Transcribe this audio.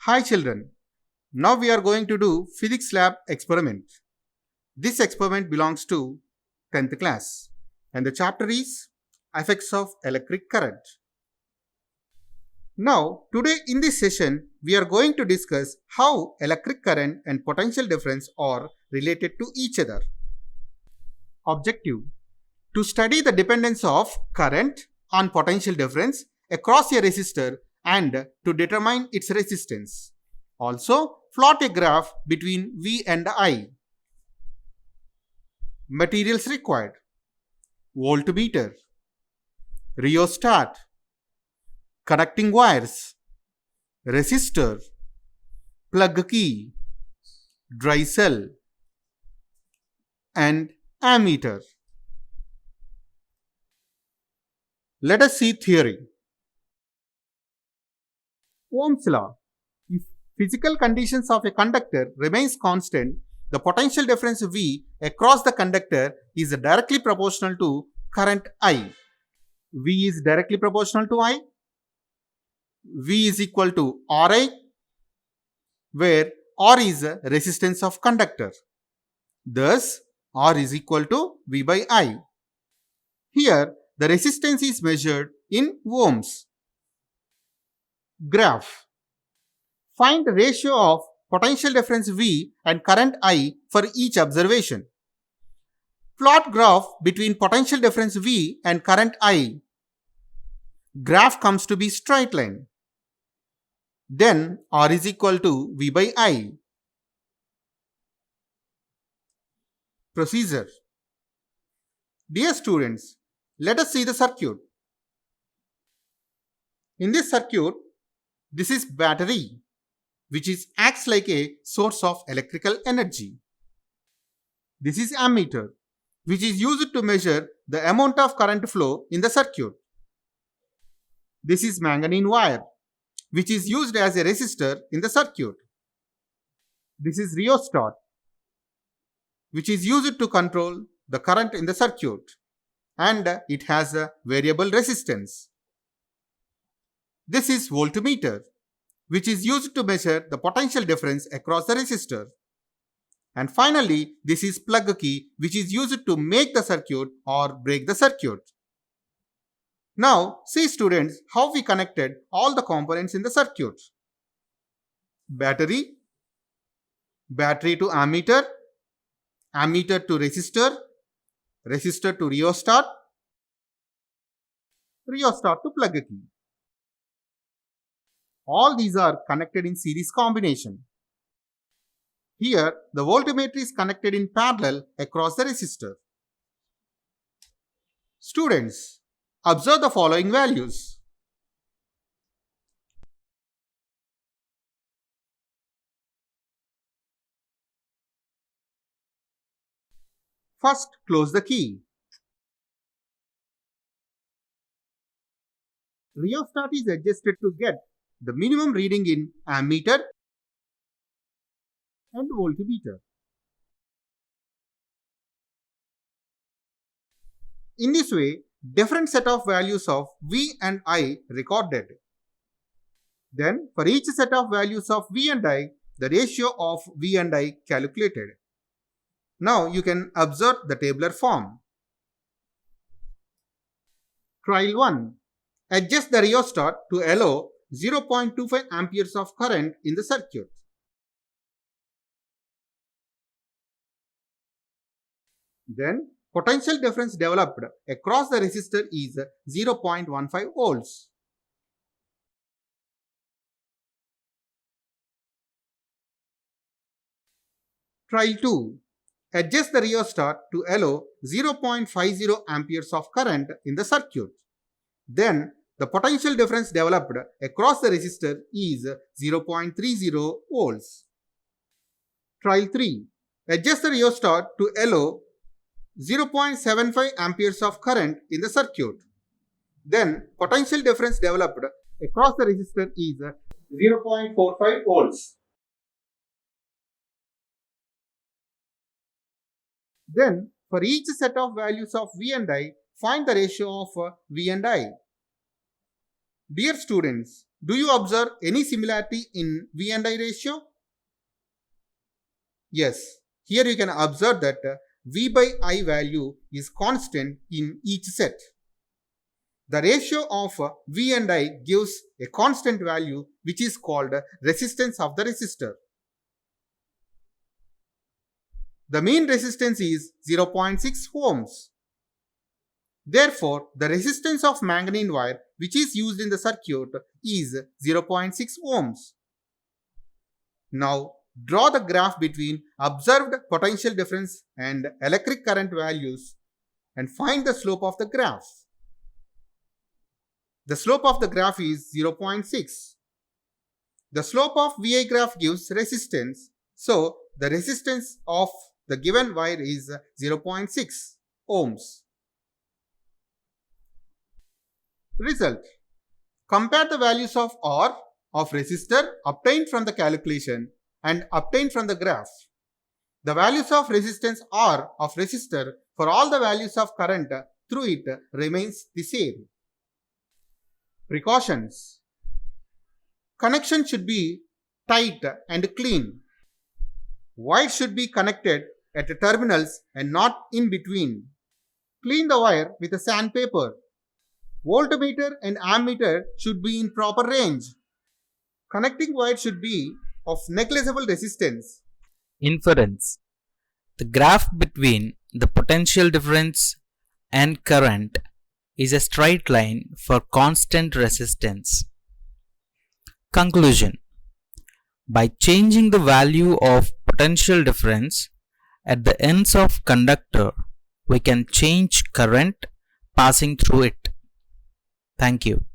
Hi children, now we are going to do physics lab experiment. This experiment belongs to 10th class and the chapter is effects of electric current. Now today in this session we are going to discuss how electric current and potential difference are related to each other. Objective: to study the dependence of current on potential difference across a resistor and to determine its resistance. Also, plot a graph between V and I. Materials required: voltmeter, rheostat, connecting wires, resistor, plug key, dry cell, and ammeter. Let us see theory. Ohm's law. If physical conditions of a conductor remains constant, the potential difference V across the conductor is directly proportional to current I. V is directly proportional to I. V is equal to Ri, where R is the resistance of conductor. Thus, R is equal to V by I. Here, the resistance is measured in ohms. Graph. Find the ratio of potential difference V and current I for each observation. Plot graph between potential difference V and current I. Graph comes to be straight line. Then R is equal to V by I. Procedure. Dear students, let us see the circuit. In this circuit, this is battery, which acts like a source of electrical energy. This is ammeter, which is used to measure the amount of current flow in the circuit. This is manganese wire, which is used as a resistor in the circuit. This is rheostat, which is used to control the current in the circuit, and it has a variable resistance. This is voltmeter, which is used to measure the potential difference across the resistor. And finally, this is plug key, which is used to make the circuit or break the circuit. Now, see students how we connected all the components in the circuit. Battery, battery to ammeter, ammeter to resistor, resistor to rheostat, rheostat to plug key. All these are connected in series combination. Here, the voltmeter is connected in parallel across the resistor. Students, observe the following values. First, close the key. Rheostat is adjusted to get the minimum reading in ammeter and voltmeter. In this way, different set of values of V and I recorded. Then, for each set of values of V and I, the ratio of V and I calculated. Now, you can observe the tabular form. Trial 1. Adjust the rheostat to allow 0.25 amperes of current in the circuit. Then, potential difference developed across the resistor is 0.15 volts. Trial 2. Adjust the rheostat to allow 0.50 amperes of current in the circuit. Then, the potential difference developed across the resistor is 0.30 volts. Trial 3. Adjust the rheostat to allow 0.75 amperes of current in the circuit. Then, potential difference developed across the resistor is 0.45 volts. Then, for each set of values of V and I, find the ratio of V and I. Dear students, Do you observe any similarity in V and I ratio? Yes, here you can observe that V by I value is constant in each set. The ratio of V and I gives a constant value which is called resistance of the resistor. The mean resistance is 0.6 ohms. Therefore, the resistance of manganese wire which is used in the circuit is 0.6 ohms. Now, draw the graph between observed potential difference and electric current values and find the slope of the graph. The slope of the graph is 0.6. The slope of VI graph gives resistance, so the resistance of the given wire is 0.6 ohms. Result. Compare the values of R of resistor obtained from the calculation and obtained from the graph. The values of resistance R of resistor for all the values of current through it remains the same. Precautions. Connection should be tight and clean. Wire should be connected at the terminals and not in between. Clean the wire with a sandpaper. Voltmeter and ammeter should be in proper range. Connecting wire should be of negligible resistance. Inference. The graph between the potential difference and current is a straight line for constant resistance. Conclusion. By changing the value of potential difference at the ends of conductor, we can change current passing through it. Thank you.